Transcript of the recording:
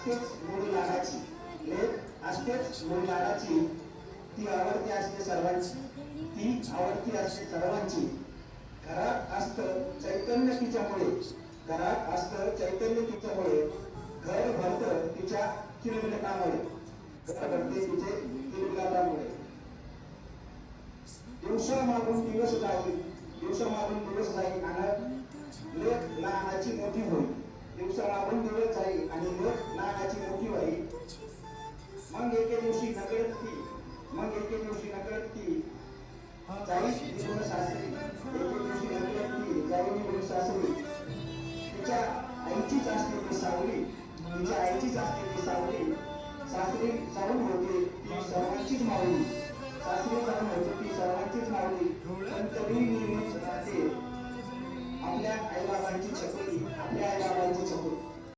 असतेच मुली लाडाची, लेक असतेच मुली लाडाची, ती आवडती असते सर्वांची, ती आवडती असते सर्वांची. घरात असतं चैतन्य तिच्यामुळे, घरात असतं चैतन्य तिच्यामुळे, घर भरतं तिच्या किलबिलाटामुळे, घर भरते तिचे किलबिलाटामुळे. दिवस मागून दिवस जाईल, दिवस मागून दिवस जाईल आणि लेक लहानाची मोठी होईल, दिवस मागून दिवस जाईल आणि लेक लहानाची मोठी होईल. मग एके दिवशी नकळत ती, मग एके दिवशी नकळत ती जाईल निघून सासरी, एके दिवशी नकळत ती जाईल निघून सासरी. तिच्या आईचीच असते ती सावली, तिच्या आईचीच असते ती सावली. सासरी जाऊन होते ती सर्वांचीच माऊली, सासरी जाऊन होते ती सर्वांचीच माऊली. पण तरी नेहमीच राहते आपल्या आईबाबांची छकुली, आपल्या आईबाबांची छकुली.